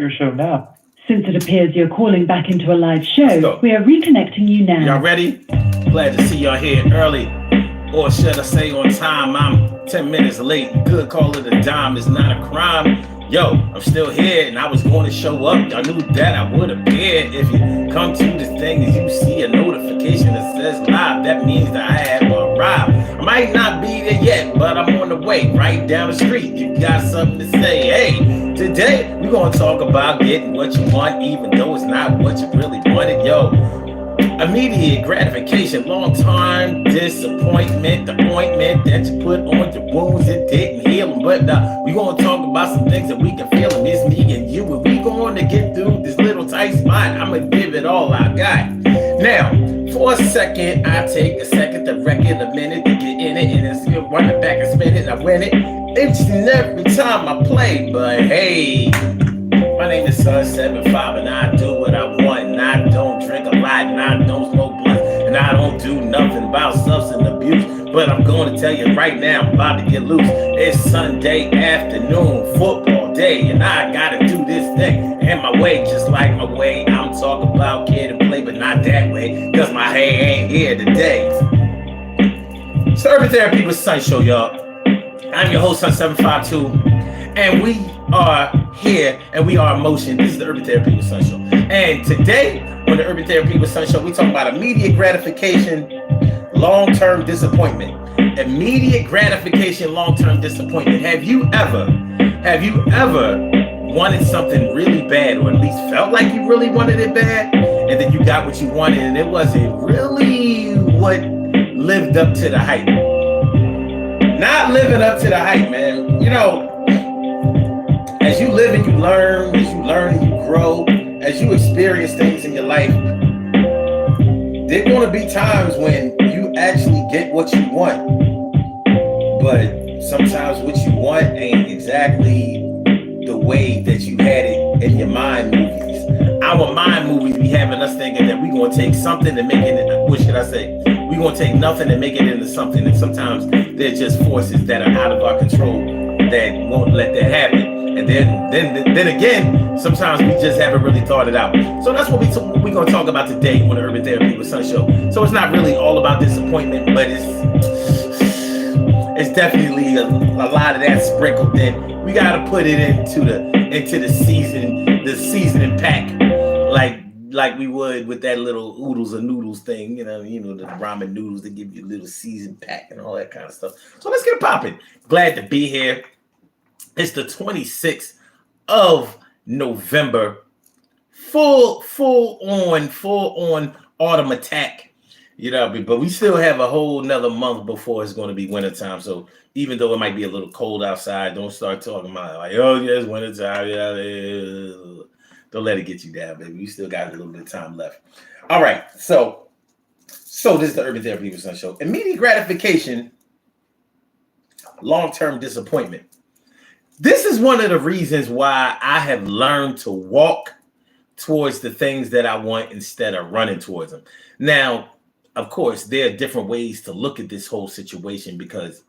Your show now. Since it appears you're calling back into a live show, we are reconnecting you now. Y'all ready? Glad to see y'all here early. Or should I say on time? I'm 10 minutes late. You could call it a dime. It's not a crime. Yo, I'm still here and I was going to show up. Y'all knew that I would appear. If you come to this thing and you see a notification that says live, that means that I have arrived. I might not be there yet, but I'm on the way right down the street. You got something to say? Hey, today we're going to talk about getting what you want, even though it's not what you really wanted. Yo, immediate gratification, long-time disappointment, the ointment that you put on your wounds, it didn't heal them. But we're going to talk about some things that we can feel, and it's me and you, and we're going to get through this little tight spot. I'm going to give it all I got. Now, for a second, I take a second to wreck it, a minute to get in it, and it's run it back and spin it, and I win it each and every time I play. But hey, my name is Sun75, and I do what I want, and I don't drink a lot, and I don't smoke blunts, and I don't do nothing about substance abuse. But I'm going to tell you right now, I'm about to get loose. It's Sunday afternoon, football day, and I gotta do this thing. And my way, just like my way, I'm talking about kid and play, but not that way, because my hair ain't here today. It's the Urban Therapy with Sun Show, y'all. I'm your host, Sun752, and we are here, and we are in motion. This is the Urban Therapy with Sun Show. And today, on the Urban Therapy with Sun Show, we talk about immediate gratification, long-term disappointment. Immediate gratification, long-term disappointment. Have you ever wanted something really bad, or at least felt like you really wanted it bad, and then you got what you wanted, and it wasn't really what lived up to the hype? Not living up to the hype, man. You know, as you live and you learn, and you grow, as you experience things in your life, there are going to be times when you actually get what you want. But sometimes what you want ain't exactly the way that you had it in your mind movies. Our mind movies be having us thinking that we're going to take something and make it, what should I say? We're going to take nothing and make it into something. And sometimes they're just forces that are out of our control that won't let that happen. And then again, sometimes we just haven't really thought it out. So that's what we're going to talk about today on the Urban Therapy with Sun Show. So it's not really all about disappointment, but it's definitely a lot of that sprinkled in. We got to put it into the seasoning pack, like we would with that little oodles of noodles thing, you know, the ramen noodles that give you a little seasoned pack and all that kind of stuff. So let's get it popping. Glad to be here. It's the 26th of November. Full on autumn attack. But we still have a whole nother month before it's going to be wintertime. So even though it might be a little cold outside, don't start talking about like, oh, yeah, it's wintertime. Yeah, don't let it get you down, baby. You still got a little bit of time left. All right. So this is the Urban Therapy with Sun Show. Immediate gratification, long-term disappointment. This is one of the reasons why I have learned to walk towards the things that I want instead of running towards them. Now, of course, there are different ways to look at this whole situation, because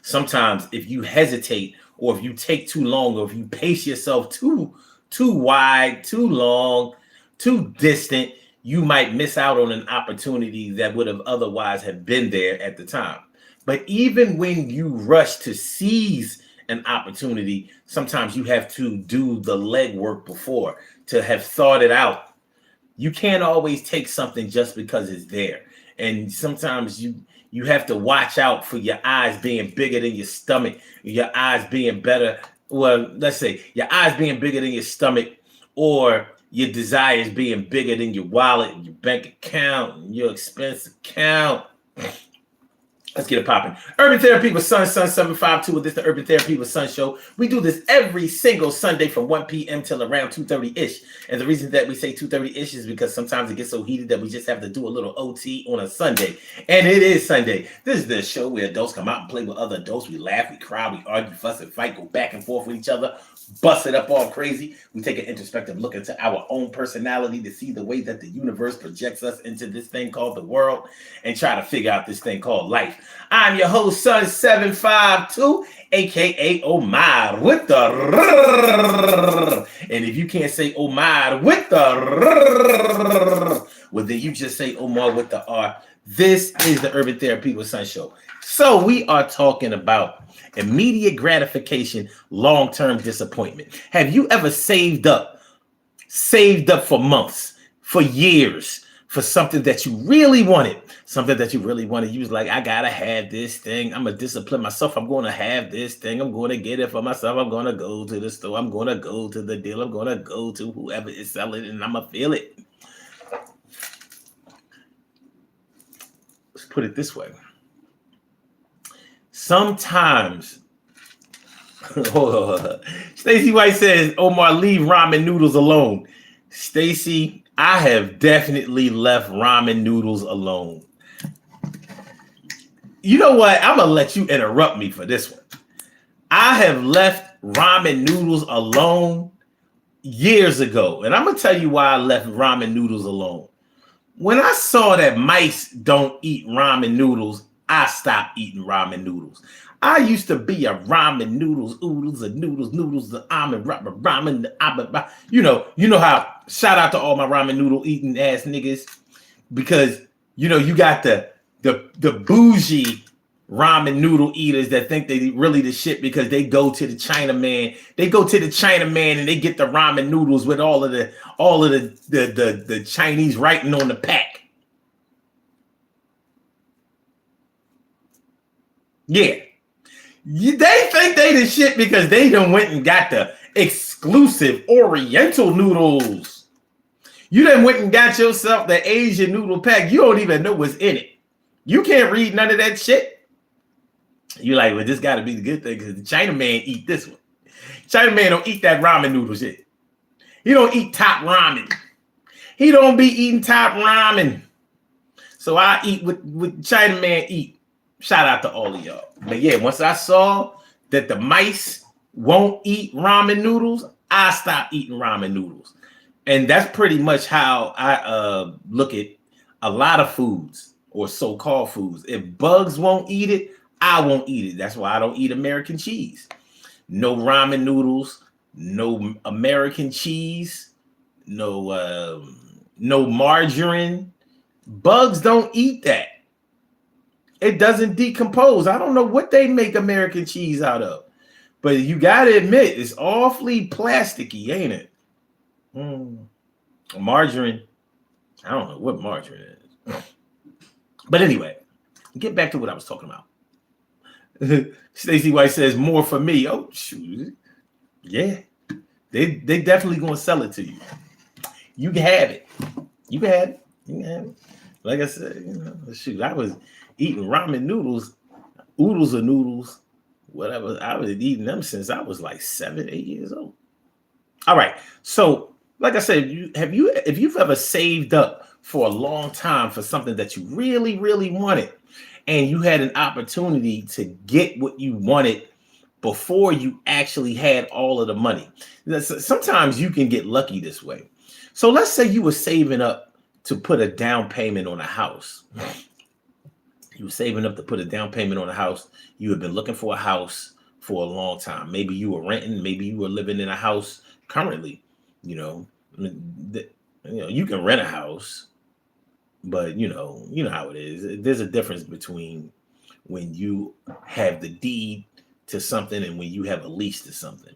sometimes if you hesitate, or if you take too long, or if you pace yourself too wide, too long, too distant, you might miss out on an opportunity that would have otherwise have been there at the time. But even when you rush to seize an opportunity, sometimes you have to do the legwork before to have thought it out. You can't always take something just because it's there. And sometimes you have to watch out for your eyes being bigger than your stomach, your eyes being better. Well, let's say your eyes being bigger than your stomach, or your desires being bigger than your wallet, and your bank account, and your expense account. Let's get it popping. Urban Therapy with Sun752, with this the Urban Therapy with Sun Show. We do this every single Sunday from 1 p.m. till around 2:30-ish. And the reason that we say 2:30-ish is because sometimes it gets so heated that we just have to do a little OT on a Sunday. And it is Sunday. This is the show where adults come out and play with other adults. We laugh, we cry, we argue, fuss, and fight, go back and forth with each other, bust it up all crazy. We take an introspective look into our own personality to see the way that the universe projects us into this thing called the world, and try to figure out this thing called life. I'm your host, Son752, aka Omar with the and if you can't say Omar with the well, then you just say Omar with the R. This is the Urban Therapy with Son Show. So we are talking about immediate gratification, long-term disappointment. Have you ever saved up for months, for years, for something that you really wanted? You was like, I gotta have this thing. I'm gonna discipline myself. I'm gonna have this thing. I'm gonna get it for myself. I'm gonna go to the store. I'm gonna go to the dealer. I'm gonna go to whoever is selling it, and I'm gonna feel it. Let's put it this way. Sometimes, Stacy White says, Omar, leave ramen noodles alone. Stacy, I have definitely left ramen noodles alone. You know what? I'm going to let you interrupt me for this one. I have left ramen noodles alone years ago. And I'm going to tell you why I left ramen noodles alone. When I saw that mice don't eat ramen noodles, I stopped eating ramen noodles. I used to be a ramen noodles, oodles, and noodles, the ramen, the you know how, shout out to all my ramen noodle eating ass niggas, because, you got the bougie ramen noodle eaters that think they really the shit because they go to the Chinaman. They go to the Chinaman and they get the ramen noodles with all of the Chinese writing on the pack. Yeah. They think they the shit because they done went and got the exclusive Oriental noodles. You done went and got yourself the Asian noodle pack. You don't even know what's in it. You can't read none of that shit. You're like, well, this got to be the good thing because the Chinaman eat this one. Chinaman don't eat that ramen noodle shit. He don't eat top ramen. He don't be eating top ramen. So I eat what Chinaman eat. Shout out to all of y'all. But yeah, once I saw that the mice won't eat ramen noodles, I stopped eating ramen noodles. And that's pretty much how I look at a lot of foods or so-called foods. If bugs won't eat it, I won't eat it. That's why I don't eat American cheese. No ramen noodles, no American cheese, no margarine. Bugs don't eat that. It doesn't decompose. I don't know what they make American cheese out of, but you got to admit it's awfully plasticky, ain't it? Margarine. I don't know what margarine is. But anyway, get back to what I was talking about. Stacy White says more for me. Oh, shoot. Yeah. They definitely going to sell it to you. You can have it. You can have it. You can have it. Like I said, shoot, I was eating ramen noodles, oodles of noodles, whatever. I was eating them since I was like 7, 8 years old. All right. So, like I said, if you've ever saved up for a long time for something that you really, really wanted, and you had an opportunity to get what you wanted before you actually had all of the money. Sometimes you can get lucky this way. So let's say you were saving up to put a down payment on a house. You were saving up to put a down payment on a house. You had been looking for a house for a long time. Maybe you were renting. Maybe you were living in a house currently. You can rent a house. But you know how it is. There's a difference between when you have the deed to something and when you have a lease to something.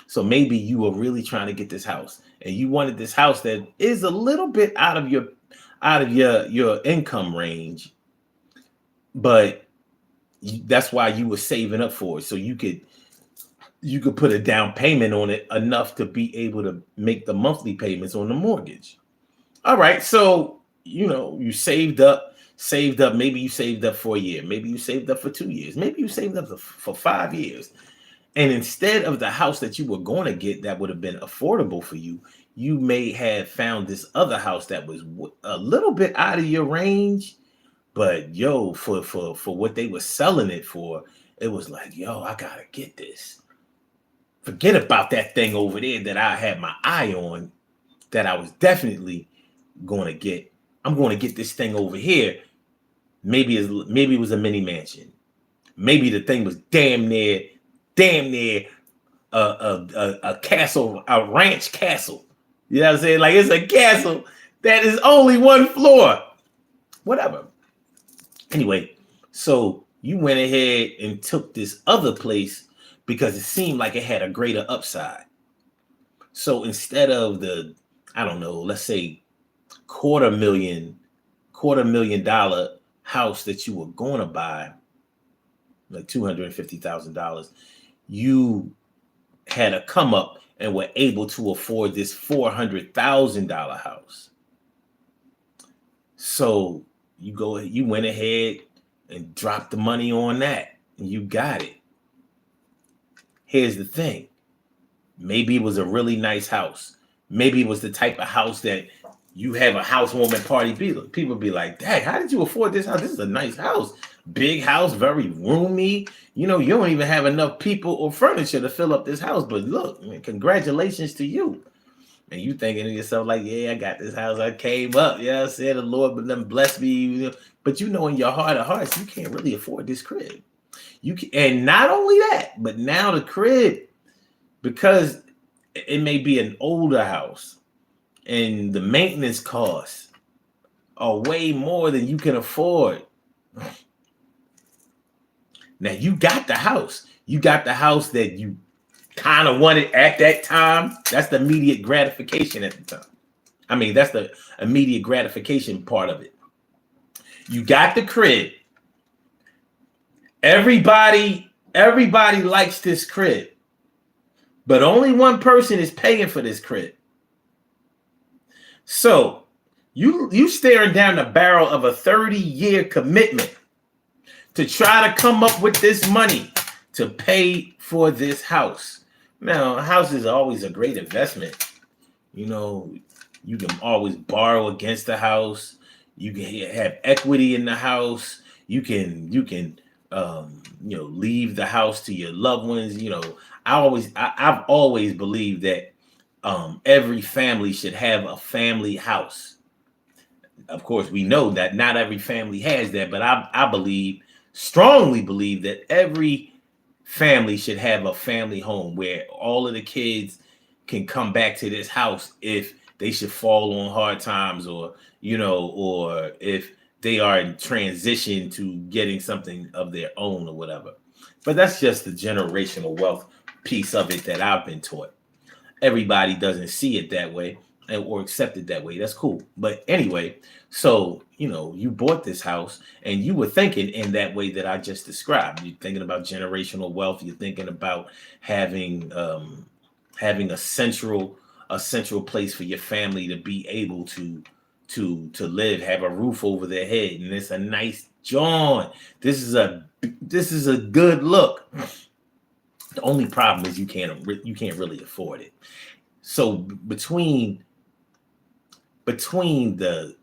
So maybe you were really trying to get this house, and you wanted this house that is a little bit out of your income range, but that's why you were saving up for it, so you could put a down payment on it enough to be able to make the monthly payments on the mortgage. All right, so you saved up. Maybe you saved up for a year. Maybe you saved up for 2 years. Maybe you saved up for 5 years. And instead of the house that you were going to get that would have been affordable for you, you may have found this other house that was a little bit out of your range. But for what they were selling it for, it was like, I gotta get this. Forget about that thing over there that I had my eye on, that I was definitely going to get. I'm going to get this thing over here maybe it was a mini mansion. Maybe the thing was damn near a castle, a ranch castle. You know what I'm saying? Like it's a castle that is only one floor. Whatever. Anyway, so you went ahead and took this other place because it seemed like it had a greater upside. So instead of the, I don't know, let's say $250,000 house that you were going to buy, like $250,000, you had a come up and were able to afford this $400,000 house. So you went ahead and dropped the money on that, and you got it. Here's the thing. Maybe it was a really nice house. Maybe it was the type of house that you have a housewarming party. People be like, dang, how did you afford this house? This is a nice house. Big house, very roomy. You know, you don't even have enough people or furniture to fill up this house. But look, man, congratulations to you. And you thinking to yourself like, yeah, I got this house. I came up. Yeah, I said the Lord but then bless me. You know, but you know in your heart of hearts, you can't really afford this crib. And not only that, but now the crib, because it may be an older house and the maintenance costs are way more than you can afford. Now you got the house. You got the house that you kind of wanted at that time. That's the immediate gratification at the time. I mean, that's the immediate gratification part of it. You got the crib. Everybody likes this crib, but only one person is paying for this crib. So you staring down the barrel of a 30-year commitment to try to come up with this money to pay for this house. Now, a house is always a great investment. You know, you can always borrow against the house. You can have equity in the house. You can leave the house to your loved ones. You know, I've always believed that every family should have a family house. Of course, we know that not every family has that, but I strongly believe that every family should have a family home where all of the kids can come back to this house if they should fall on hard times, or if they are in transition to getting something of their own or whatever. But that's just the generational wealth piece of it that I've been taught. Everybody doesn't see it that way or accept it that way. That's cool. But anyway, so, you bought this house and you were thinking in that way that I just described. You're thinking about generational wealth. You're thinking about having a central place for your family to be able to live, have a roof over their head. And it's a nice joint. This is a good look. The only problem is you can't really afford it. So between the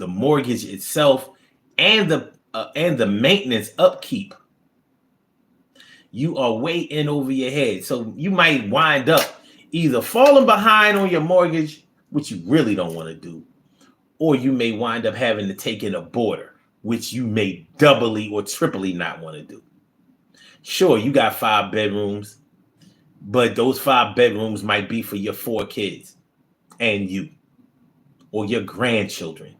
mortgage itself and the maintenance upkeep, you are way in over your head. So you might wind up either falling behind on your mortgage, which you really don't want to do, or you may wind up having to take in a boarder, which you may doubly or triply not want to do. Sure, you got 5 bedrooms, but those 5 bedrooms might be for your 4 kids and you, or your grandchildren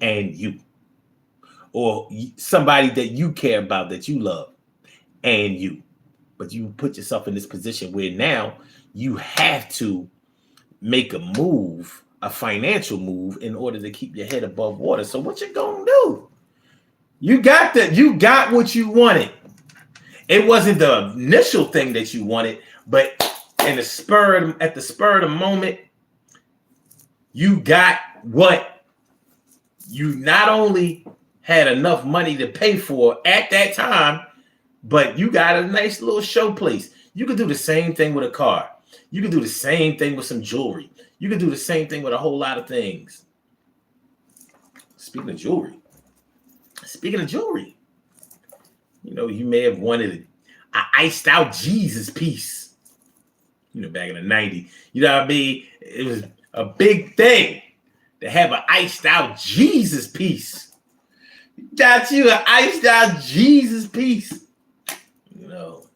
and you, or somebody that you care about, that you love and you. But you put yourself in this position where now you have to make a move, a financial move, in order to keep your head above water. So what you gonna do? You got what you wanted. It wasn't the initial thing that you wanted, but at the spur of the moment, you got what you not only had enough money to pay for at that time, but you got a nice little show place. You could do the same thing with a car. You could do the same thing with some jewelry. You could do the same thing with a whole lot of things. Speaking of jewelry, you may have wanted an iced out Jesus piece, back in the 90s. You know what I mean? It was a big thing to have an iced out Jesus piece. Got you an iced out Jesus piece. You know,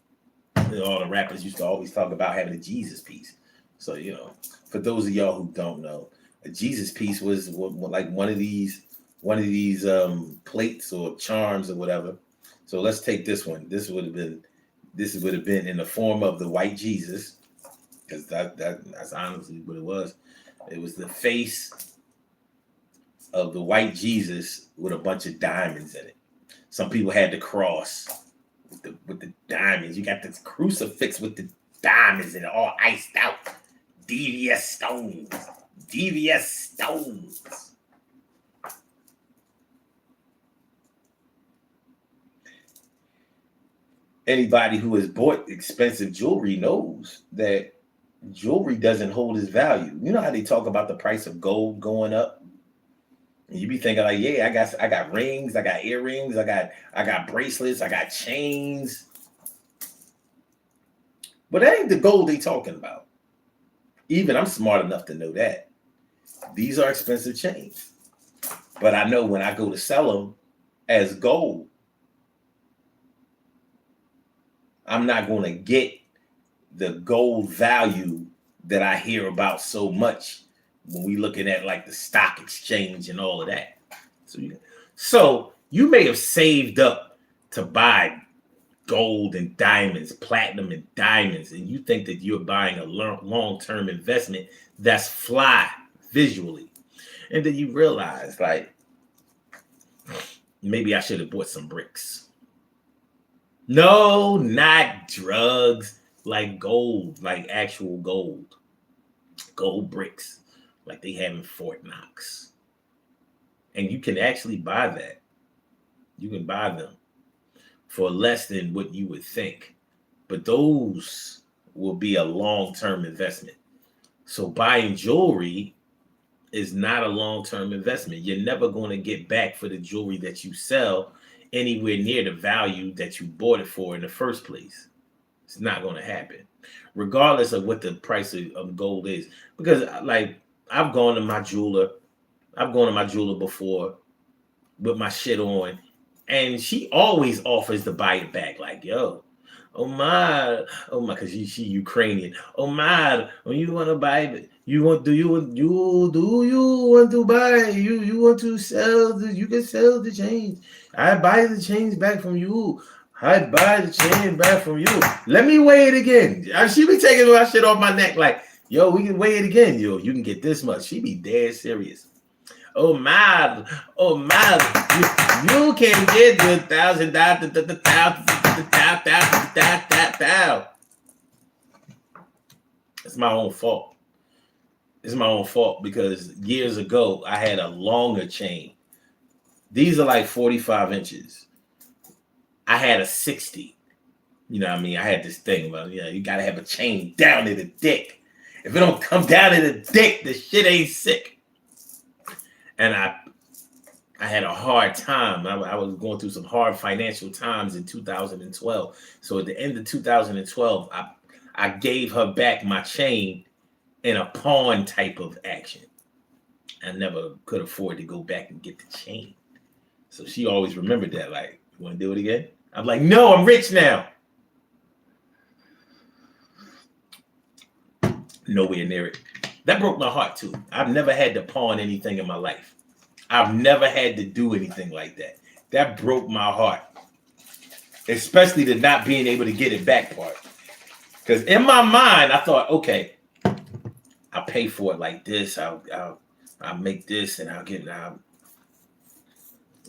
all the rappers used to always talk about having a Jesus piece. So, you know, for those of y'all who don't know, a Jesus piece was like one of these plates or charms or whatever. So let's take this one. This would have been in the form of the white Jesus, because that's honestly what it was. It was the face of the white Jesus with a bunch of diamonds in it. Some people had the cross with the diamonds. You got this crucifix with the diamonds in it, all iced out. Devious stones. Devious stones. Anybody who has bought expensive jewelry knows that jewelry doesn't hold its value. You know how they talk about the price of gold going up? And you be thinking like, yeah, I got rings, I got earrings, I got bracelets, I got chains. But that ain't the gold they talking about. Even I'm smart enough to know that. These are expensive chains. But I know when I go to sell them as gold, I'm not going to get the gold value that I hear about so much when we looking at like the stock exchange and all of that. So you may have saved up to buy gold and diamonds, platinum and diamonds, and you think that you're buying a long-term investment that's fly visually. And then you realize, like, maybe I should have bought some bricks. No, not drugs, like gold, like actual gold. Gold bricks, like they have in Fort Knox. And you can actually buy that. You can buy them for less than what you would think. But those will be a long-term investment. So buying jewelry is not a long-term investment. You're never going to get back for the jewelry that you sell anywhere near the value that you bought it for in the first place. It's not going to happen, regardless of what the price of gold is. Because like I've gone to my jeweler before with my shit on, and she always offers to buy it back. Like, yo, oh my, because she Ukrainian. Oh my, when you want to buy it, you want to buy? You want to sell? You can sell the change. I buy the change back from you. I buy the chain back from you. Let me weigh it again. She be taking my shit off my neck like, yo, we can weigh it again. Yo, you can get this much. She be dead serious. Oh my, you can get the $1,000. It's my own fault. It's my own fault because years ago I had a longer chain. These are like 45 inches. I had a 60. You know what I mean? I had this thing about, you got to have a chain down to the dick. If it don't come down to the dick, the shit ain't sick. And I had a hard time. I was going through some hard financial times in 2012. So at the end of 2012, I gave her back my chain in a pawn type of action. I never could afford to go back and get the chain. So she always remembered that, like, you want to do it again? I'm like, no, I'm rich now. Nowhere near it. That broke my heart too. I've never had to pawn anything in my life. I've never had to do anything like that. That broke my heart. Especially the not being able to get it back part. Because in my mind, I thought, okay, I'll pay for it like this. I'll make this and I'll get it out.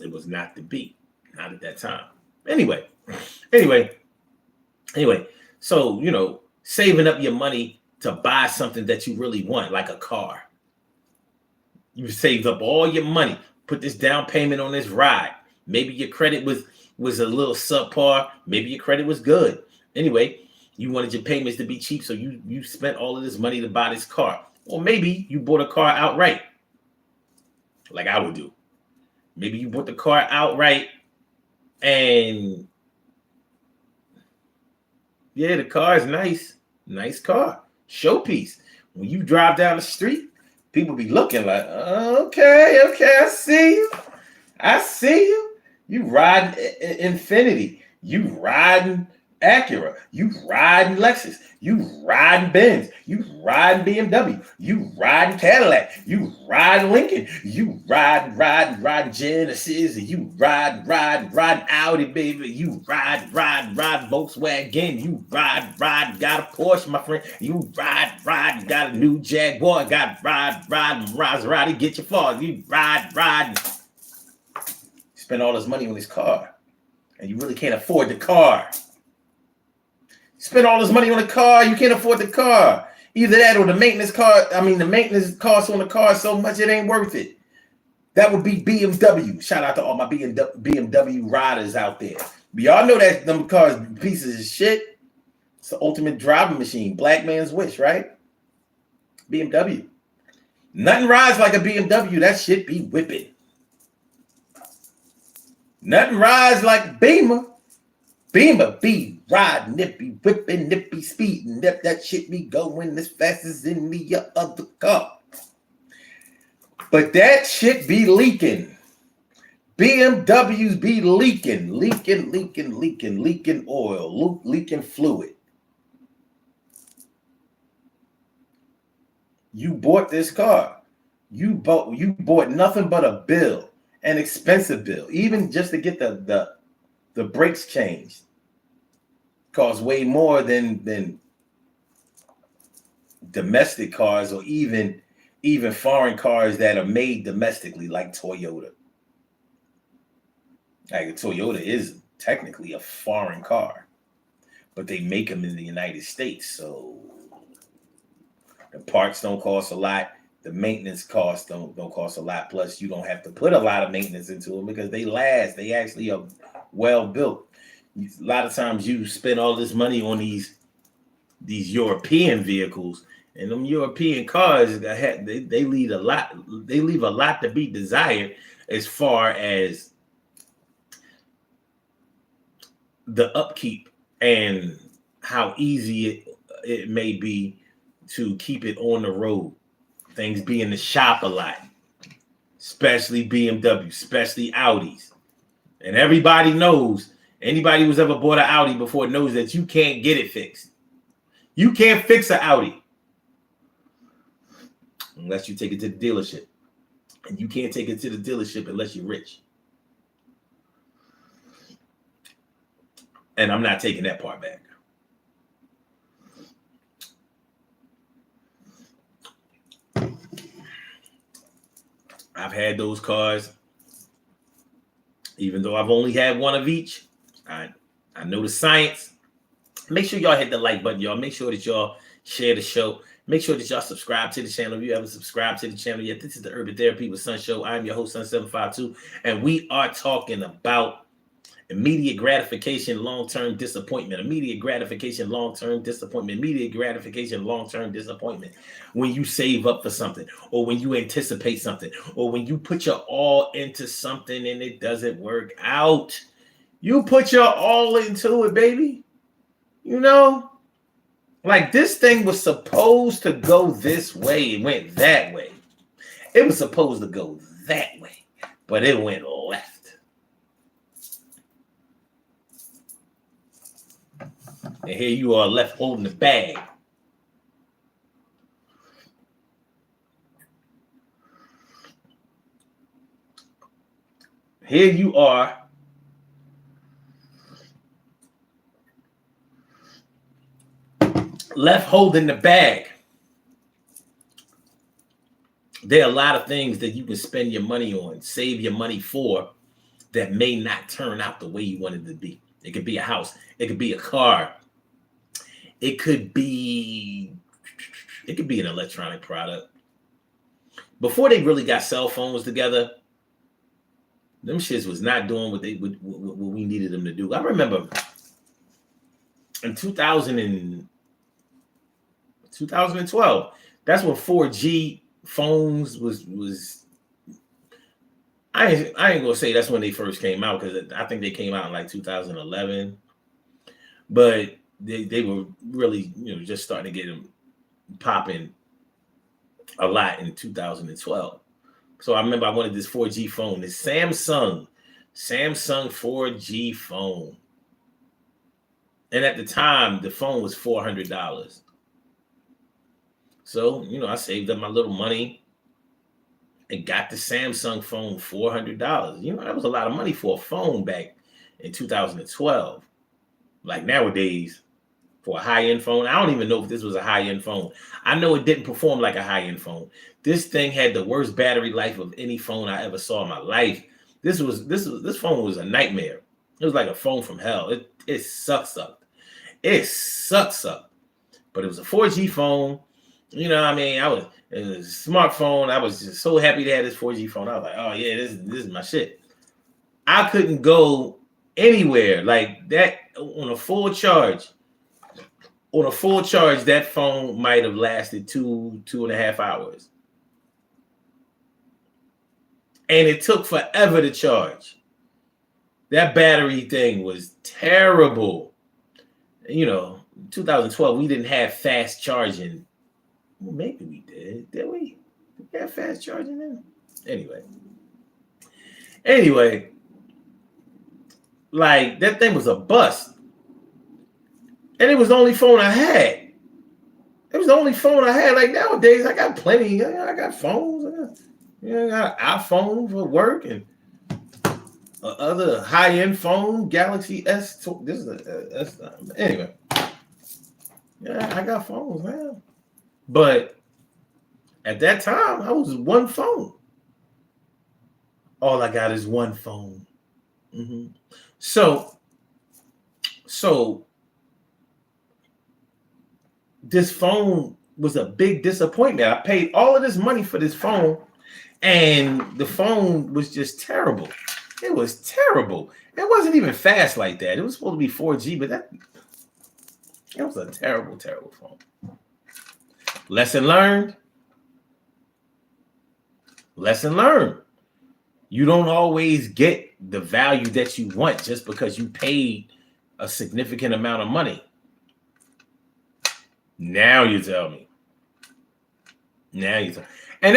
It was not to be. Not at that time. Anyway. So, saving up your money to buy something that you really want, like a car. You saved up all your money, put this down payment on this ride. Maybe your credit was a little subpar. Maybe your credit was good. Anyway, you wanted your payments to be cheap, so you spent all of this money to buy this car. Or maybe you bought a car outright, like I would do. Maybe you bought the car outright, and yeah, the car is nice car, showpiece. When you drive down the street, people be looking like, okay, I see you. You riding Infinity. You riding Acura. You riding Lexus. You riding Benz. You riding BMW. You riding Cadillac. You riding Lincoln. You riding Genesis. And you riding Audi, baby. You riding Volkswagen. You riding got a Porsche, my friend. You riding got a new Jaguar. Got riding Maserati. Get your flaws. You riding. Spend all this money on this car, and you really can't afford the car. Spend all this money on the car, you can't afford the car. Either that or the maintenance cost on the car so much it ain't worth it. That would be BMW. Shout out to all my BMW riders out there. But y'all know that them cars pieces of shit. It's the ultimate driving machine. Black man's wish, right? BMW. Nothing rides like a BMW. That shit be whipping. Nothing rides like Beamer. Beamer be riding, it be whipping, it be speeding. That shit be going as fast as any other car. But that shit be leaking. BMWs be leaking oil, leaking fluid. You bought this car. You bought nothing but a bill, an expensive bill, even just to get the brakes changed. Costs way more than domestic cars or even foreign cars that are made domestically, like Toyota. Like a Toyota is technically a foreign car, but they make them in the United States, so the parts don't cost a lot. The maintenance costs don't cost a lot. Plus, you don't have to put a lot of maintenance into them because they last. They actually are well built. A lot of times you spend all this money on these European vehicles, and them European cars they leave a lot. They leave a lot to be desired as far as the upkeep and how easy it may be to keep it on the road. Things be in the shop a lot, especially BMW, especially Audis. And everybody knows, anybody who's ever bought an Audi before knows that you can't get it fixed. You can't fix an Audi unless you take it to the dealership. And you can't take it to the dealership unless you're rich. And I'm not taking that part back. I've had those cars, even though I've only had one of each. I know the science. Make sure y'all hit the like button, y'all. Make sure that y'all share the show. Make sure that y'all subscribe to the channel. If you haven't subscribed to the channel yet, this is the Urban Therapy with Sun Show. I'm your host, Sun752, and we are talking about immediate gratification, long-term disappointment. Immediate gratification, long-term disappointment. Immediate gratification, long-term disappointment. When you save up for something, or when you anticipate something, or when you put your all into something and it doesn't work out. You put your all into it, baby. You know? Like, this thing was supposed to go this way. It went that way. It was supposed to go that way, but it went left. And here you are left holding the bag. Here you are left holding the bag. There are a lot of things that you can spend your money on, save your money for, that may not turn out the way you want it to be. It could be a house. It could be a car. It could be an electronic product. Before they really got cell phones together, them shits was not doing what we needed them to do. I remember in 2012, that's when 4G phones was. I ain't gonna say that's when they first came out, because I think they came out in like 2011, but they were really, just starting to get them popping a lot in 2012. So I remember I wanted this 4G phone, this Samsung Samsung 4G phone. And at the time, the phone was $400. So, I saved up my little money and got the Samsung phone, $400. That was a lot of money for a phone back in 2012. Like nowadays, for a high-end phone, I don't even know if this was a high-end phone. I know it didn't perform like a high-end phone. This thing had the worst battery life of any phone I ever saw in my life. This phone was a nightmare. It was like a phone from hell. It sucked. It sucked. But it was a 4G phone. It was a smartphone. I was just so happy to have this 4G phone. I was like, oh yeah, this is my shit. I couldn't go anywhere like that on a full charge. On a full charge, that phone might have lasted 2.5 hours. And it took forever to charge. That battery thing was terrible. 2012, we didn't have fast charging. Well, maybe we did. Did we? Did we have fast charging then? Anyway, like that thing was a bust. And it was the only phone I had. It was the only phone I had. Like nowadays, I got plenty. I got phones. I got iPhone for work and other high-end phone, Galaxy S. This is anyway. Yeah, I got phones now. But at that time, I was one phone. All I got is one phone. So this phone was a big disappointment. I paid all of this money for this phone, and the phone was just terrible. It was terrible. It wasn't even fast like that. It was supposed to be 4G, but it was a terrible, terrible phone. Lesson learned. Lesson learned. You don't always get the value that you want just because you paid a significant amount of money. Now you tell me. And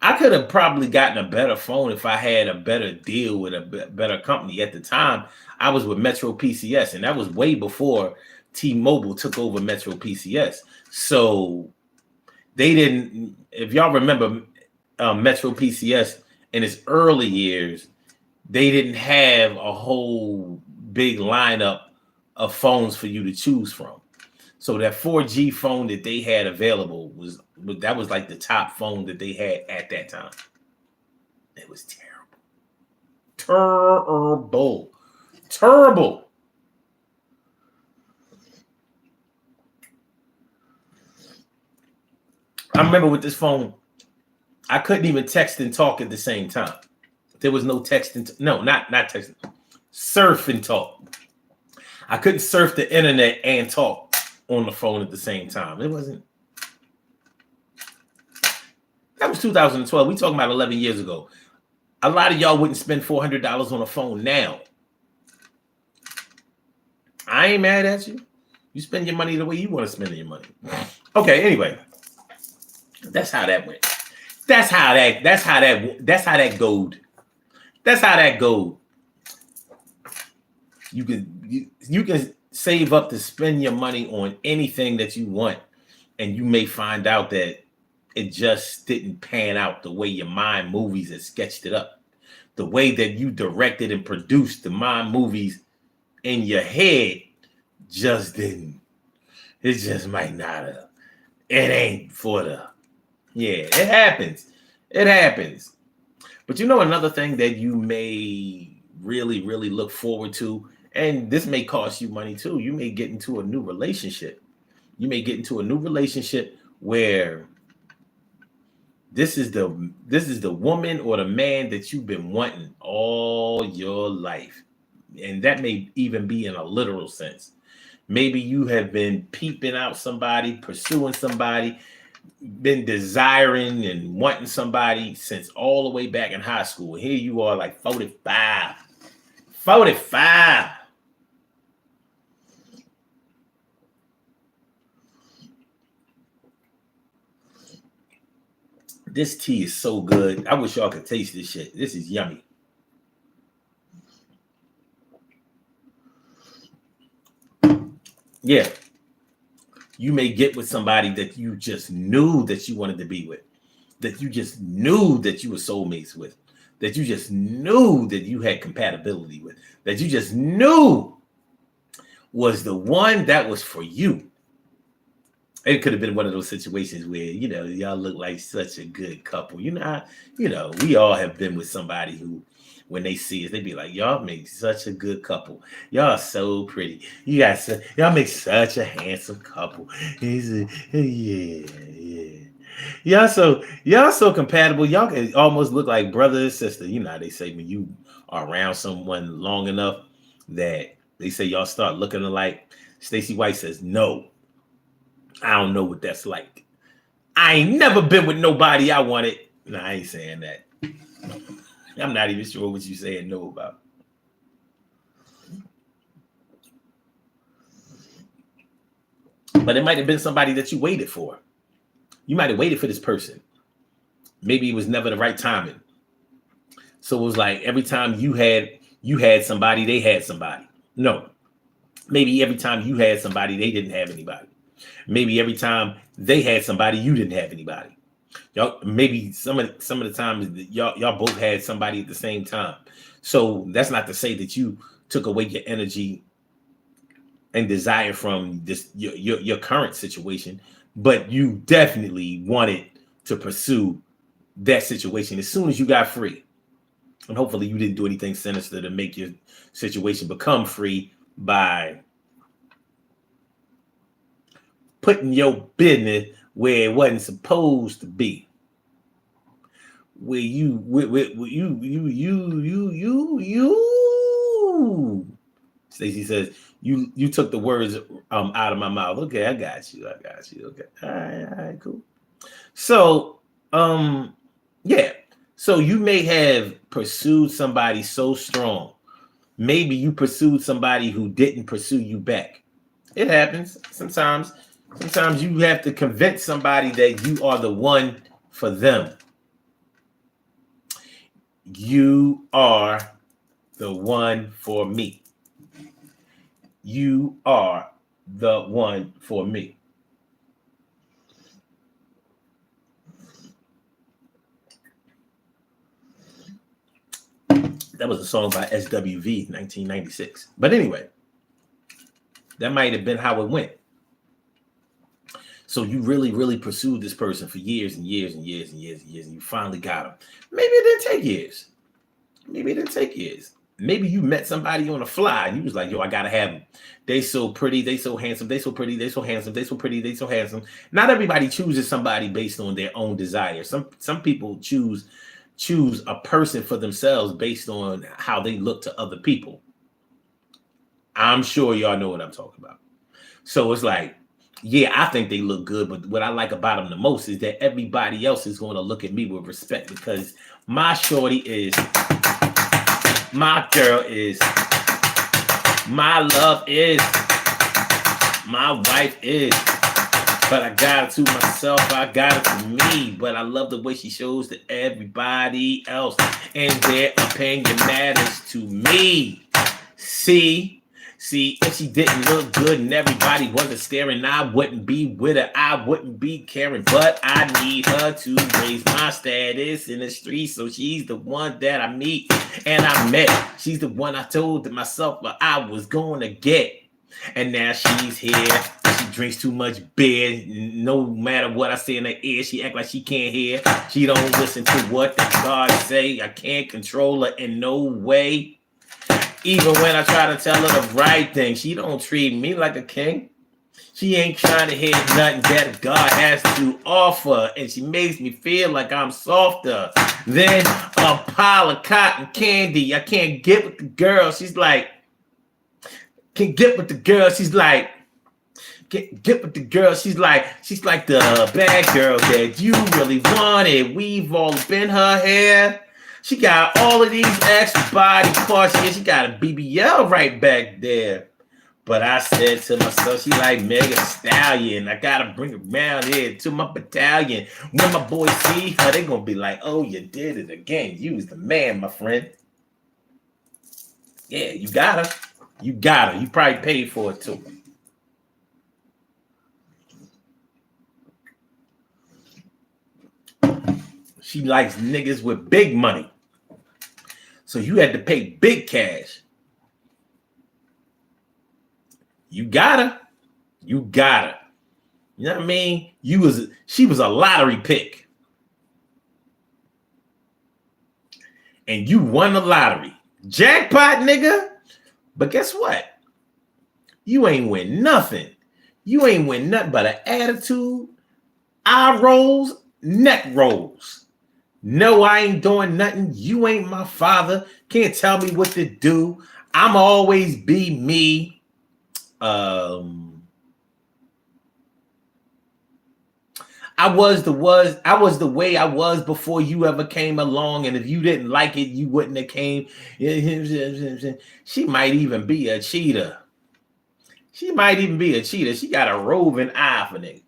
I could have probably gotten a better phone if I had a better deal with a better company. At the time, I was with Metro PCS, and that was way before T-Mobile took over Metro PCS. So they didn't, if y'all remember Metro PCS in its early years, they didn't have a whole big lineup of phones for you to choose from. So that 4G phone that they had available was like the top phone that they had at that time. It was terrible. Terrible. I remember with this phone, I couldn't even text and talk at the same time. There was no texting. No, not texting. Surf and talk. I couldn't surf the internet and talk on the phone at the same time. It wasn't. That was 2012. We talking about 11 years ago. A lot of y'all wouldn't spend $400 on a phone now. I ain't mad at you. You spend your money the way you want to spend your money. Okay, anyway. That's how that went. That's how that goed. That's how that goed. You can save up to spend your money on anything that you want, and you may find out that it just didn't pan out the way your mind movies had sketched it up. The way that you directed and produced the mind movies in your head just didn't. It just might not have. It ain't for the. Yeah, it happens. It happens. But another thing that you may really, really look forward to, and this may cost you money too. You may get into a new relationship. You may get into a new relationship where this is the woman or the man that you've been wanting all your life. And that may even be in a literal sense. Maybe you have been peeping out somebody, pursuing somebody, been desiring and wanting somebody since all the way back in high school. Here you are like 45. This tea is so good. I wish y'all could taste this shit. This is yummy. Yeah. You may get with somebody that you just knew that you wanted to be with, that you just knew that you were soulmates with, that you just knew that you had compatibility with, that you just knew was the one that was for you. It could have been one of those situations where, y'all look like such a good couple. We all have been with somebody who, when they see us, they be like, y'all make such a good couple. Y'all are so pretty. Y'all make such a handsome couple. Yeah. Y'all so compatible. Y'all can almost look like brother and sister. You know how they say when you are around someone long enough that they say y'all start looking alike. Stacey White says, no, I don't know what that's like. I ain't never been with nobody I wanted. No, I ain't saying that. I'm not even sure what you saying no about. But it might have been somebody that you waited for. You might have waited for this person. Maybe it was never the right timing. So it was like every time you had somebody, they had somebody. No. Maybe every time you had somebody, they didn't have anybody. Maybe every time they had somebody, you didn't have anybody. Y'all, maybe some of the times y'all both had somebody at the same time. So that's not to say that you took away your energy and desire from this your current situation, but you definitely wanted to pursue that situation as soon as you got free. And hopefully you didn't do anything sinister to make your situation become free by putting your business where it wasn't supposed to be. Where you Stacey says you took the words out of my mouth. Okay, I got you. Okay. All right, cool. So yeah. So you may have pursued somebody so strong. Maybe you pursued somebody who didn't pursue you back. It happens sometimes. Sometimes you have to convince somebody that you are the one for them. You are the one for me. You are the one for me. That was a song by SWV, 1996. But anyway, that might have been how it went. So you really, really pursued this person for years and years and years and years and years, and you finally got him. Maybe it didn't take years. Maybe you met somebody on the fly and you was like, yo, I gotta have them. They so pretty, they so handsome, they so pretty, they so handsome, they so pretty, they so handsome. Not everybody chooses somebody based on their own desire. Some people choose a person for themselves based on how they look to other people. I'm sure y'all know what I'm talking about. So it's like, yeah, I think they look good, but what I like about them the most is that everybody else is going to look at me with respect because my shorty is, my girl is, my love is, my wife is. But I got it to myself, I got it to me. But I love the way she shows to everybody else, and their opinion matters to me. See, if she didn't look good and everybody wasn't staring, I wouldn't be with her. I wouldn't be caring, but I need her to raise my status in the street. So she's the one that I meet and I met. She's the one I told to myself that I was going to get. And now she's here. She drinks too much beer. No matter what I say in her ear, she act like she can't hear. She don't listen to what the God say. I can't control her in no way. Even when I try to tell her the right thing, she don't treat me like a king. She ain't trying to hear nothing that God has to offer. And she makes me feel like I'm softer than a pile of cotton candy. I can't get with the girl. She's like, get with the girl. She's like, get with the girl. She's like the bad girl that you really wanted. We've all been her hair. She got all of these extra body parts. Yeah, she got a BBL right back there. But I said to myself, she like Mega Stallion. I gotta bring her around here to my battalion. When my boys see her, they gonna be like, oh, you did it again. You was the man, my friend. Yeah, you got her. You probably paid for it too. She likes niggas with big money. So you had to pay big cash. You gotta. You gotta. You know what I mean? She was a lottery pick. And you won the lottery. Jackpot, nigga. But guess what? You ain't win nothing. You ain't win nothing but an attitude, eye rolls, neck rolls. No, I ain't doing nothing. You ain't my father. Can't tell me what to do. I'm always be me. I was the way I was before you ever came along, and if you didn't like it, you wouldn't have came. She might even be a cheater. She might even be a cheater. She got a roving eye for niggas.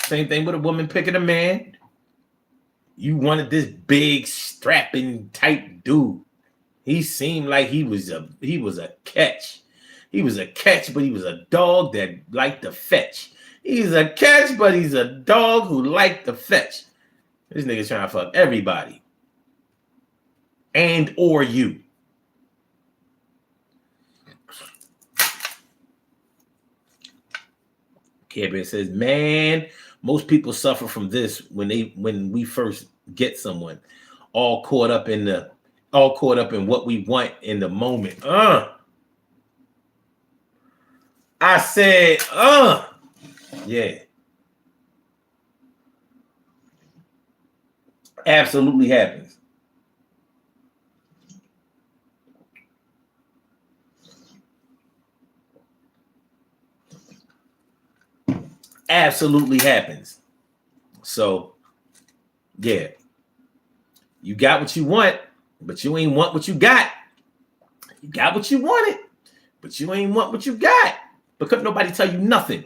Same thing with a woman picking a man. You wanted this big, strapping type dude. He seemed like he was a catch. He was a catch, but he was a dog that liked to fetch. He's a catch, but he's a dog who liked to fetch. This nigga's trying to fuck everybody. And or you. Care Bear says, man, most people suffer from this when we first get someone. All caught up in what we want in the moment. I said, yeah. Absolutely happens. Absolutely happens. So, yeah. You got what you want, but you ain't want what you got. You got what you wanted, but you ain't want what you got. Because nobody tell you nothing.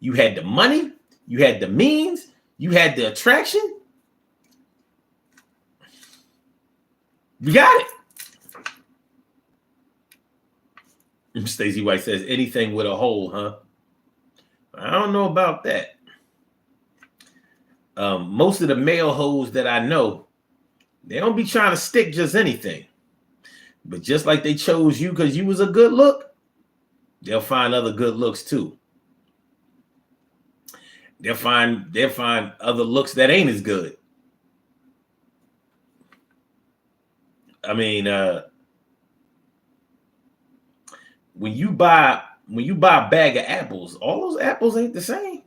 You had the money, you had the means, you had the attraction. You got it. Stacey White says, anything with a hole, huh? I don't know about that. Most of the male hoes that I know, they don't be trying to stick just anything. But just like they chose you because you was a good look, they'll find other good looks too. They'll find other looks that ain't as good. I mean, when you buy a bag of apples, all those apples ain't the same.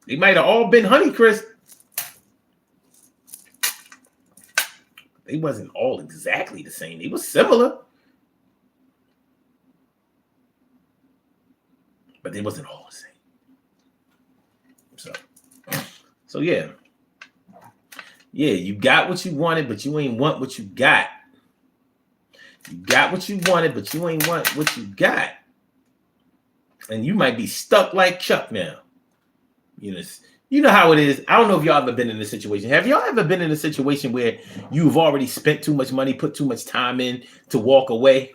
They might have all been Honeycrisp. They wasn't all exactly the same. They were similar. But they wasn't all the same. So yeah. Yeah, you got what you wanted, but you ain't want what you got. You got what you wanted, but you ain't want what you got. And you might be stuck like Chuck now. You know how it is. I don't know if y'all ever been in this situation. Have y'all ever been in a situation where you've already spent too much money, put too much time in to walk away?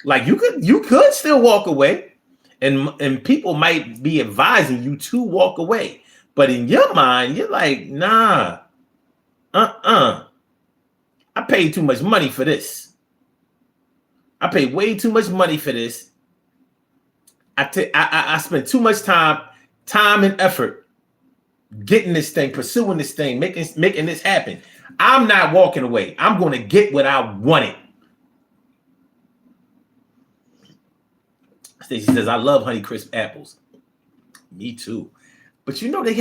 Like you could still walk away, and people might be advising you to walk away. But in your mind, you're like, nah, I paid too much money for this. I paid way too much money for this. I spent too much time and effort getting this thing, pursuing this thing, making this happen. I'm not walking away. I'm going to get what I wanted. Stacey says, I love Honeycrisp apples. Me too. But they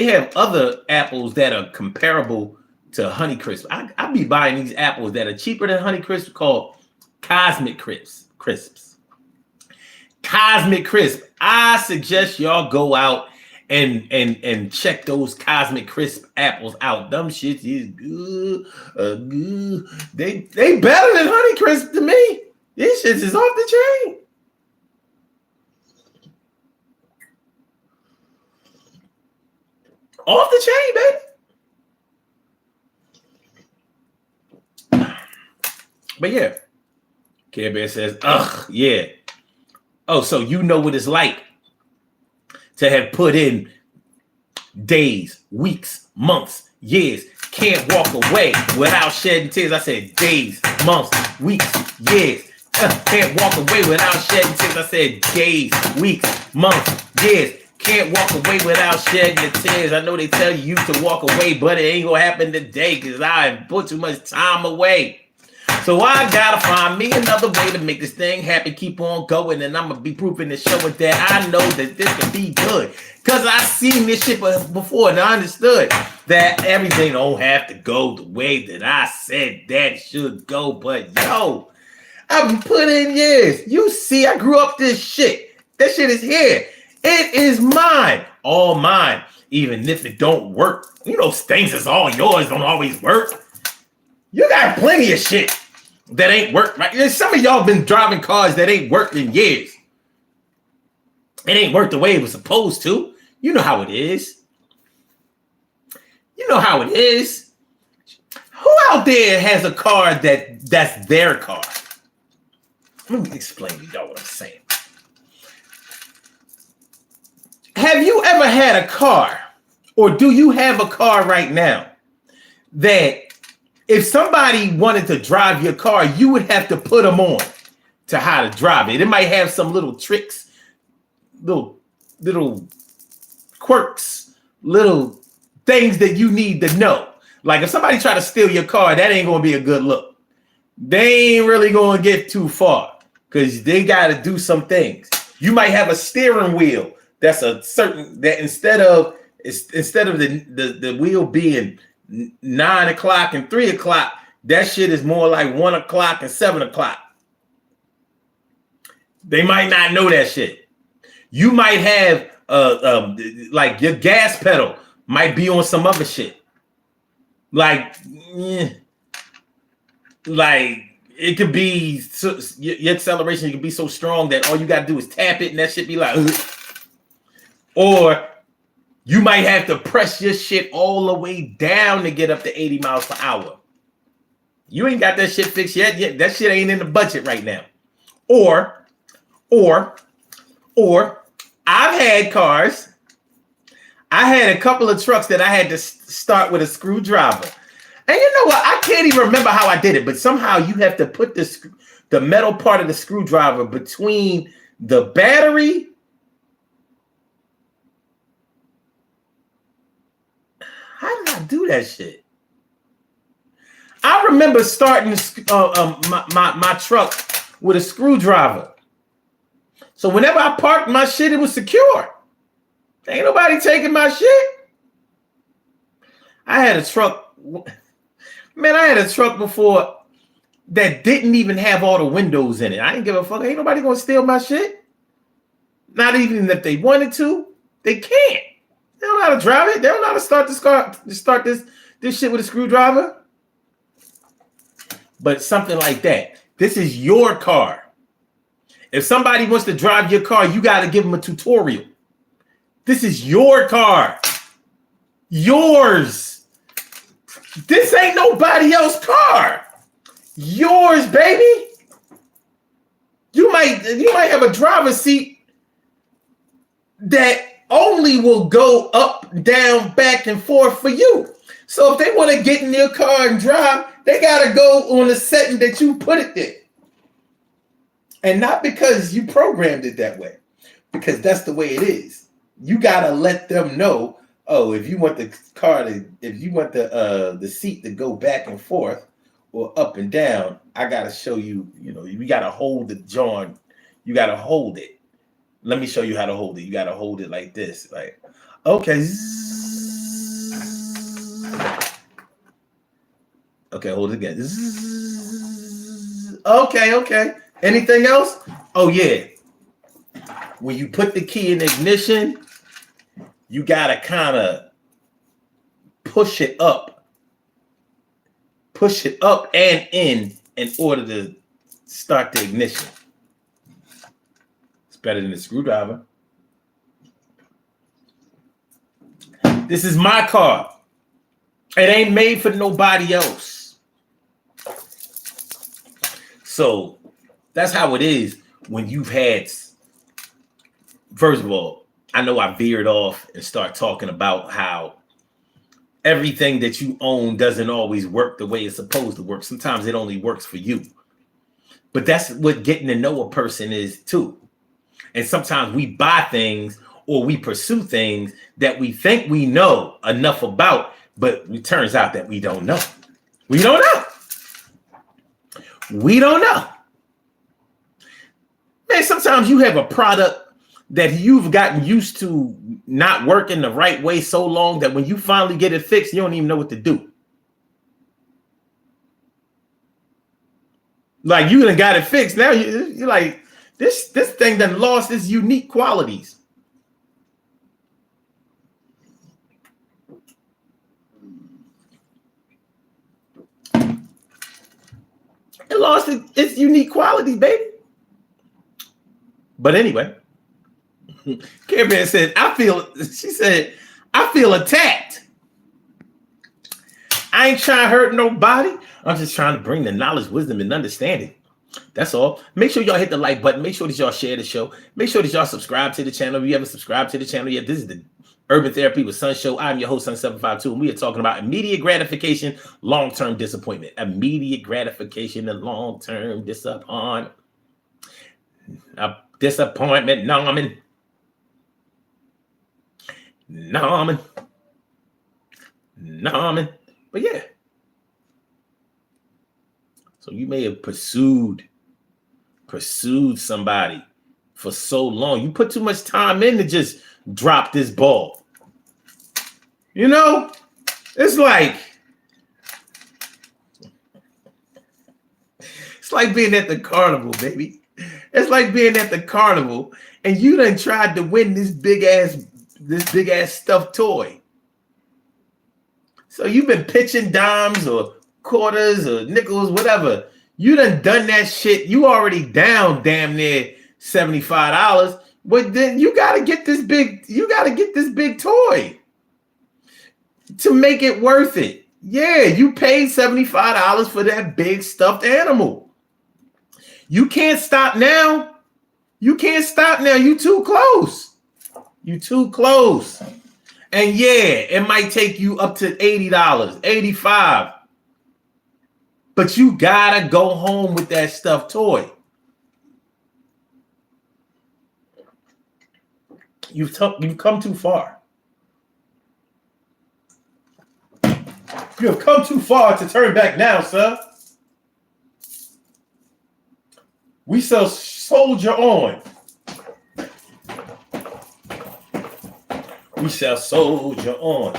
have other apples that are comparable to Honeycrisp. I be buying these apples that are cheaper than Honeycrisp called Cosmic Crisps. Cosmic Crisp. I suggest y'all go out and check those Cosmic Crisp apples out. Them shit is good. They better than Honeycrisp to me. These shits is off the chain. Off the chain, baby. But yeah, Care Bear says, ugh, yeah. Oh, so you know what it's like to have put in days, weeks, months, years. Can't walk away without shedding tears. I said days, months, weeks, years. Can't walk away without shedding tears. I said days, weeks, months, years. Can't walk away without shedding the tears. I know they tell you to walk away, but it ain't gonna happen today because I put too much time away. So I gotta find me another way to make this thing happen, keep on going, and I'm gonna be proving and showing that I know that this can be good. Cause I seen this shit before and I understood that everything don't have to go the way that I said that it should go. But yo, I've been putting in years. You see, I grew up this shit. That shit is here. It is mine, all mine. Even if it don't work, you know, things that's all yours don't always work. You got plenty of shit that ain't worked right. Some of y'all been driving cars that ain't worked in years. It ain't worked the way it was supposed to. You know how it is. You know how it is. Who out there has a car that's their car? Let me explain to y'all what I'm saying. Have you ever had a car, or do you have a car right now that if somebody wanted to drive your car, you would have to put them on to how to drive it? It might have some little tricks, little quirks, little things that you need to know. Like if somebody try to steal your car, that ain't going to be a good look. They ain't really going to get too far because they got to do some things. You might have a steering wheel that's a certain, that instead of the wheel being 9 o'clock and 3 o'clock, that shit is more like 1 o'clock and 7 o'clock. They might not know that shit. You might have like your gas pedal might be on some other shit. Like it could be your acceleration can be so strong that all you got to do is tap it and that shit be like, ugh. Or you might have to press your shit all the way down to get up to 80 miles per hour. You ain't got that shit fixed yet. That shit ain't in the budget right now. Or I've had cars. I had a couple of trucks that I had to start with a screwdriver. And you know what? I can't even remember how I did it, but somehow you have to put the metal part of the screwdriver between the battery. How did I do that shit? I remember starting my truck with a screwdriver. So whenever I parked my shit, it was secure. Ain't nobody taking my shit. I had a truck. Man, I had a truck before that didn't even have all the windows in it. I didn't give a fuck. Ain't nobody gonna steal my shit. Not even if they wanted to. They can't. They don't know how to drive it. They don't know how to start this shit with a screwdriver. But something like that. This is your car. If somebody wants to drive your car, you got to give them a tutorial. This is your car. Yours. This ain't nobody else's car. Yours, baby. You might have a driver's seat that only will go up, down, back, and forth for you. So if they want to get in your car and drive, they got to go on the setting that you put it there. And not because you programmed it that way, because that's the way it is. You got to let them know, oh, if you want the seat to go back and forth or up and down, I got to show you, you got to hold the joint. You got to hold it. Let me show you how to hold it. You got to hold it like this. Like, okay. Okay, hold it again. Okay. Anything else? Oh, yeah. When you put the key in ignition, you got to kind of push it up and in order to start the ignition. It's better than a screwdriver. This is my car. It ain't made for nobody else. So That's how it is when you've had. First of all, I know I veered off and start talking about how everything that you own doesn't always work the way it's supposed to work. Sometimes it only works for you. But that's what getting to know a person is too. And sometimes we buy things or we pursue things that we think we know enough about, but it turns out that we don't know. We don't know. We don't know. Man, sometimes you have a product that you've gotten used to not working the right way so long that when you finally get it fixed, you don't even know what to do. Like you done got it fixed. Now you're like, this thing done lost its unique qualities. It lost its unique qualities, baby. But anyway, Care Bear said, I feel attacked. I ain't trying to hurt nobody. I'm just trying to bring the knowledge, wisdom, and understanding. That's all. Make sure y'all hit the like button. Make sure that y'all share the show. Make sure that y'all subscribe to the channel. If you haven't subscribed to the channel yet, this is the Urban Therapy with Sun Show. I'm your host, Sun752, and we are talking about immediate gratification, long-term disappointment. Immediate gratification and long-term disappointment. Disappointment, nomin. But yeah. So you may have pursued somebody for so long. You put too much time in to just drop this ball. You know, it's like being at the carnival, baby. It's like being at the carnival and you done tried to win this big ass stuffed toy. So you've been pitching dimes or quarters or nickels, whatever. You done that shit. You already down damn near $75. But then you gotta get this big toy to make it worth it. Yeah, you paid $75 for that big stuffed animal. You can't stop now. You too close. And yeah, it might take you up to $80, $85. But you gotta go home with that stuffed toy. You've come too far. You have come too far to turn back now, sir. We shall soldier on. We shall soldier on.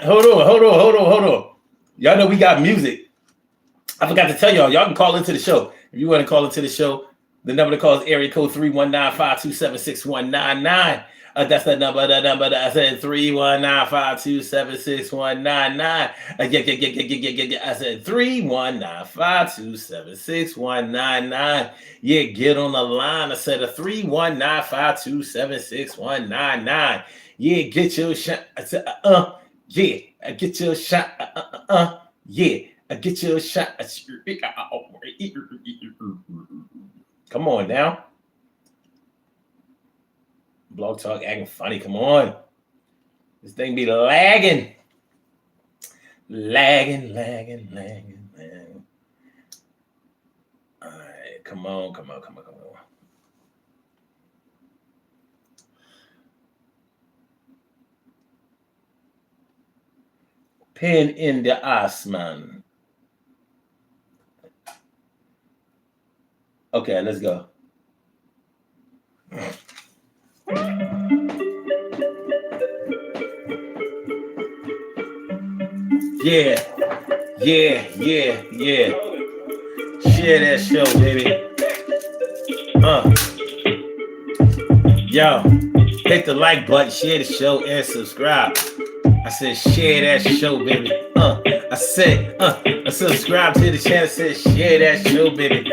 Hold on. Y'all know we got music. I forgot to tell y'all can call into the show. If you want to call into the show, the number to call is area code 319-527-6199. That's the number. I said 319-527-6199. I said 319-527-6199. Yeah, get on the line. I said a 319-527-6199. Yeah, get your shot. I said, yeah, get your shot. Yeah, get your shot. Come on now. Blog Talk acting funny. Come on. This thing be lagging. Lagging. All right, come on. Pen in the ass, man. Okay, let's go. Yeah. Share that show, baby. Yo. Hit the like button, share the show, and subscribe. I said, share that show, baby. I said, subscribe to the channel. I said, share that show, baby.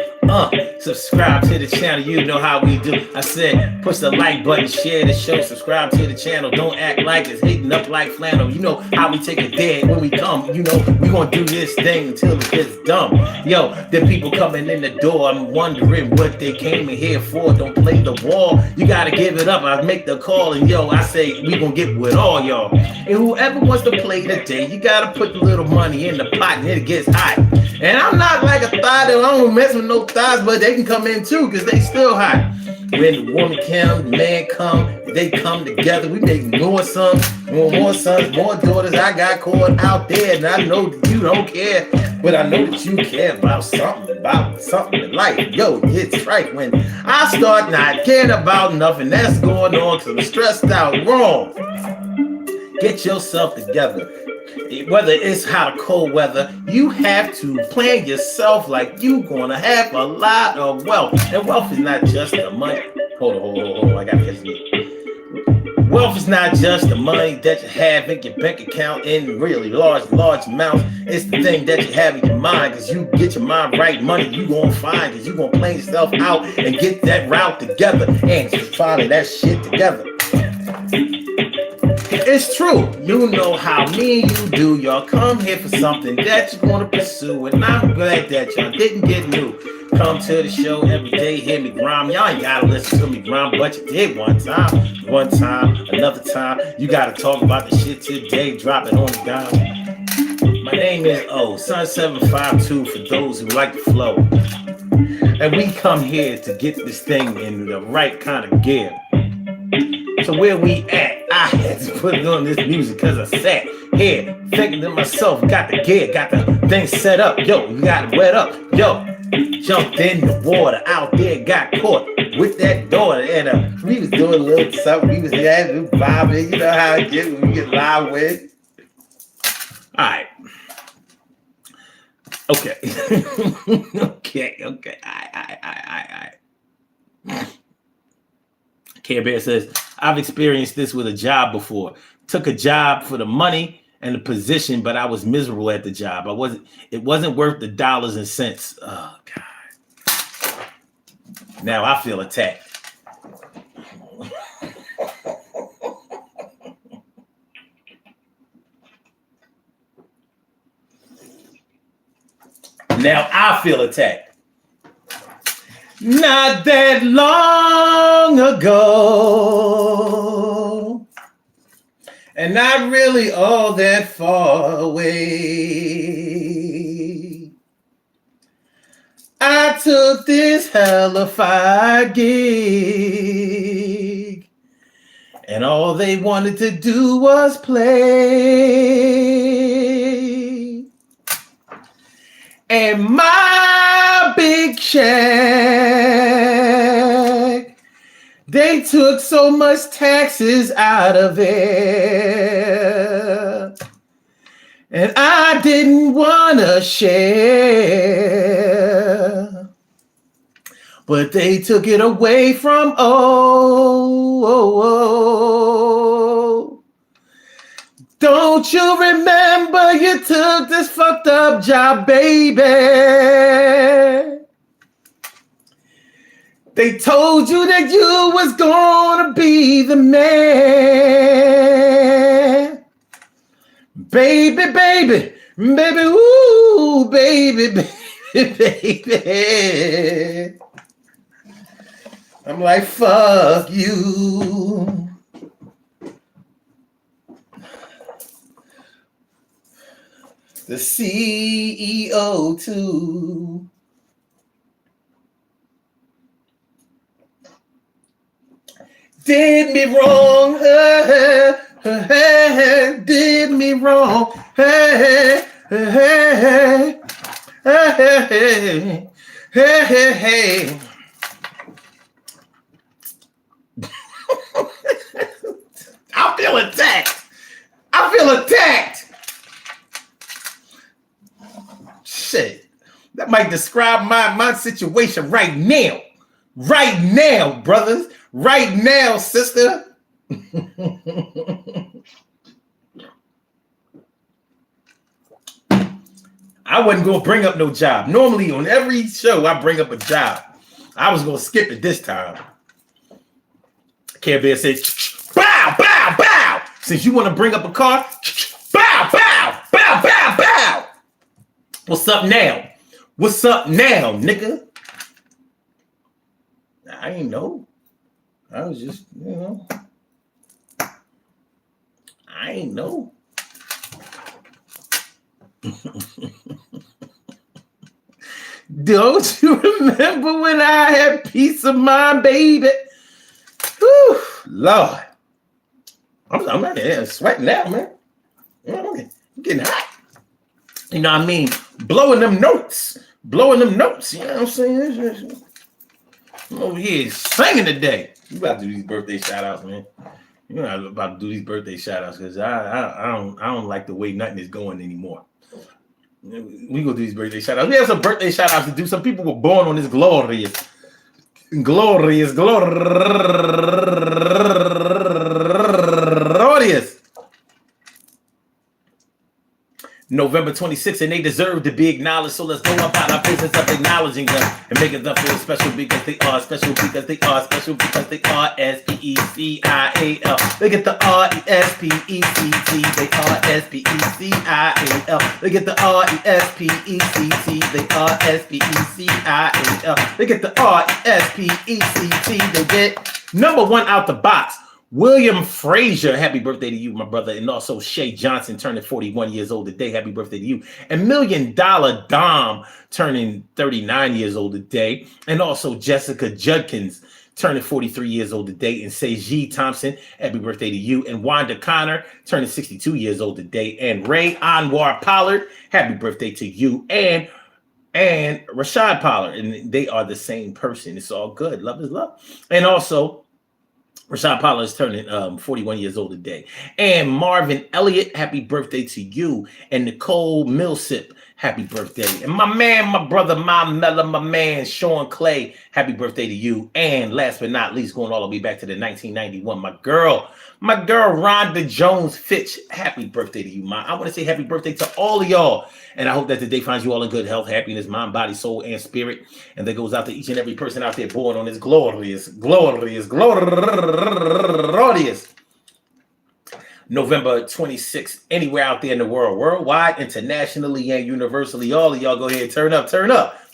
Subscribe to the channel. You know how we do. I said, push the like button, share the show, subscribe to the channel. Don't act like it's hating up like flannel. You know how we take it dead when we come. You know, we gonna do this thing until it gets dumb. Yo, the people coming in the door, I'm wondering what they came in here for. Don't play the wall. You gotta give it up. I make the call, and yo, I say, we gonna get with all y'all. And whoever wants to play today, you gotta put the little money in the pot and it gets hot. And I'm not like a thigh, I don't mess with no thighs, but they can come in too, because they still hot. When the woman come, the man come, they come together, we make more sons, more sons, more daughters. I got caught out there, and I know that you don't care, but I know that you care about something in life. Yo, it's right when I start not caring about nothing that's going on, because I'm stressed out wrong. Get yourself together. Whether it's hot or cold weather, you have to plan yourself like you gonna have a lot of wealth. And wealth is not just the money. Hold on. I gotta catch it. Wealth is not just the money that you have in your bank account in really large amounts. It's the thing that you have in your mind, because you get your mind right, money you gonna find, because you gonna plan yourself out and get that route together and find that shit together. It's true. You know how me and you do. Y'all come here for something that you want to pursue, and I'm glad that y'all didn't get new. Come to the show every day, hear me rhyme. Y'all ain't gotta listen to me rhyme, but you did one time, another time. You gotta talk about the shit today, drop it on the dime. My name is Sun752 for those who like the flow. And we come here to get this thing in the right kind of gear. So where we at, I had to put it on this music because I sat here thinking to myself, got the gear, got the thing set up. Yo, we got it wet up. Yo, jumped in the water out there, got caught with that daughter. And we was doing a little something. We was vibing. You know how it gets when we get live with. All right. Okay. okay. All right. Care Bear says, I've experienced this with a job before. Took a job for the money and the position, but I was miserable at the job. It wasn't worth the dollars and cents. Oh God. Now I feel attacked. Now I feel attacked. Not that long ago, and not really all that far away, I took this hellified gig, and all they wanted to do was play. And my big shack, they took so much taxes out of it, and I didn't want to share, but they took it away from Don't you remember you took this fucked up job, baby? They told you that you was gonna be the man. Baby, ooh, baby. I'm like, fuck you. The CEO too. Did me wrong, did me wrong, hey. I feel attacked. Shit, that might describe my situation right now. Right now, brothers. Right now, sister. I wasn't going to bring up no job. Normally on every show, I bring up a job. I was going to skip it this time. Care Bear said, bow, bow, bow. Since you want to bring up a car, bow, bow, bow, bow, bow. What's up now? What's up now, nigga? I ain't know. I was just, I ain't know. Don't you remember when I had peace of mind, baby? Whew, Lord. I'm out here sweating now, man. I'm getting hot. You know what I mean? Blowing them notes. You know what I'm saying? I'm over here singing today. You about to do these birthday shout outs, man. You're not about to do these birthday shout outs because I don't like the way nothing is going anymore. We go do these birthday shout outs. We have some birthday shout outs to do. Some people were born on this glorious November 26th, and they deserve to be acknowledged. So let's go about our business of acknowledging them and making them feel special because they are special because they are special because they are S-P-E-C-I-A-L. Look at the R-E-S-P-E-C-T. They are S-P-E-C-I-A-L. Look at the R-E-S-P-E-C-T. They are S-P-E-C-I-A-L. Look at the R-E-S-P-E-C-T. They get number one out the box. William Frazier, happy birthday to you, my brother. And also Shay Johnson turning 41 years old today. Happy birthday to you. And $1 Million Dom turning 39 years old today. And also Jessica Judkins turning 43 years old today. And Seji Thompson, happy birthday to you. And Wanda Connor turning 62 years old today. And Ray Anwar Pollard, happy birthday to you. And Rashad Pollard. And they are the same person. It's all good. Love is love. And also Rashad Pollard is turning 41 years old today. And Marvin Elliott, happy birthday to you. And Nicole Millsip, happy birthday. And my man, my brother, my Mella, my man, Sean Clay, happy birthday to you. And last but not least, going all the way back to the 1991, my girl, Rhonda Jones Fitch, happy birthday to you, ma. I want to say happy birthday to all of y'all. And I hope that the day finds you all in good health, happiness, mind, body, soul, and spirit. And that goes out to each and every person out there born on this glorious November 26th, anywhere out there in the world, worldwide, internationally, and universally. All of y'all go ahead and turn up.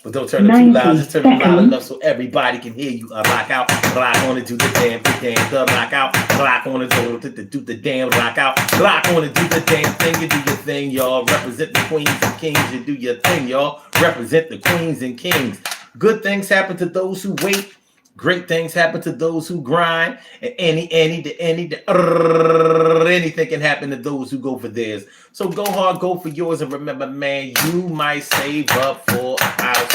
But don't turn up too loud. Just turn up loud enough so everybody can hear you. Rock out, rock on and do the damn, rock out, rock on and do the damn, rock out, rock on and do the damn thing. You do your thing, y'all. Represent the queens and kings. You do your thing, y'all. Represent the queens and kings. Good things happen to those who wait. Great things happen to those who grind, and anything can happen to those who go for theirs. So go hard, go for yours, and remember, man, you might save up for a house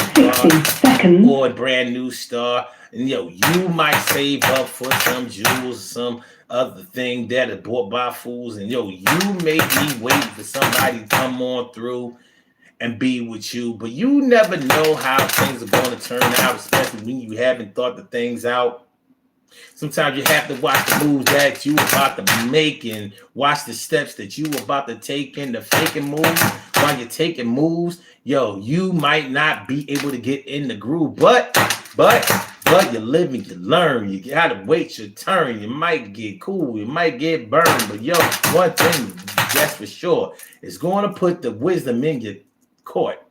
or a brand new star, and you might save up for some jewels, some other thing that is bought by fools, and you may be waiting for somebody to come on through and be with you, but you never know how things are going to turn out, especially when you haven't thought the things out. Sometimes you have to watch the moves that you about to make and watch the steps that you about to take in the faking moves. While you're taking moves, you might not be able to get in the groove, but you live and you learn. You gotta wait your turn. You might get cool, you might get burned, but one thing that's for sure, is going to put the wisdom in your court.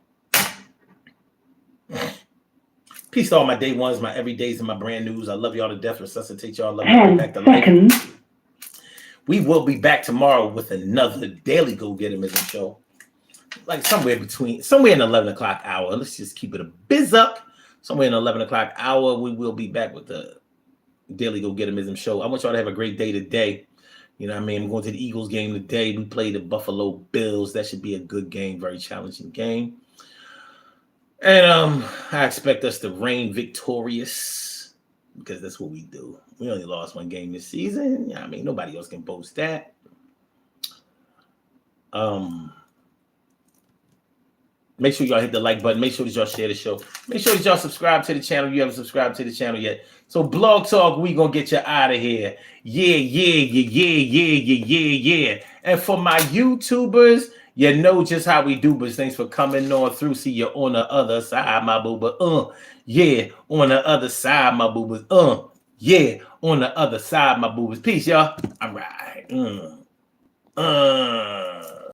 Peace to all my day ones, my everydays, and my brand news. I love y'all to death. Resuscitate y'all. Love you back to life. We will be back tomorrow with another daily Go Get 'Emism show. Like somewhere in the 11 o'clock hour. Let's just keep it a biz up. Somewhere in the 11 o'clock hour, we will be back with the daily Go Get 'Emism show. I want y'all to have a great day today. You know what I mean? I'm going to the Eagles game today. We play the Buffalo Bills. That should be a good game, very challenging game. And I expect us to reign victorious because that's what we do. We only lost one game this season. I mean, nobody else can boast that. Make sure y'all hit the like button. Make sure that y'all share the show. Make sure that y'all subscribe to the channel if you haven't subscribed to the channel yet. So Blog Talk, we gonna get you out of here. Yeah. And for my YouTubers, you know just how we do, but thanks for coming on through. See you on the other side, my booba. Yeah, on the other side, my boobas. Yeah, on the other side, my boobas. Peace, y'all. All right.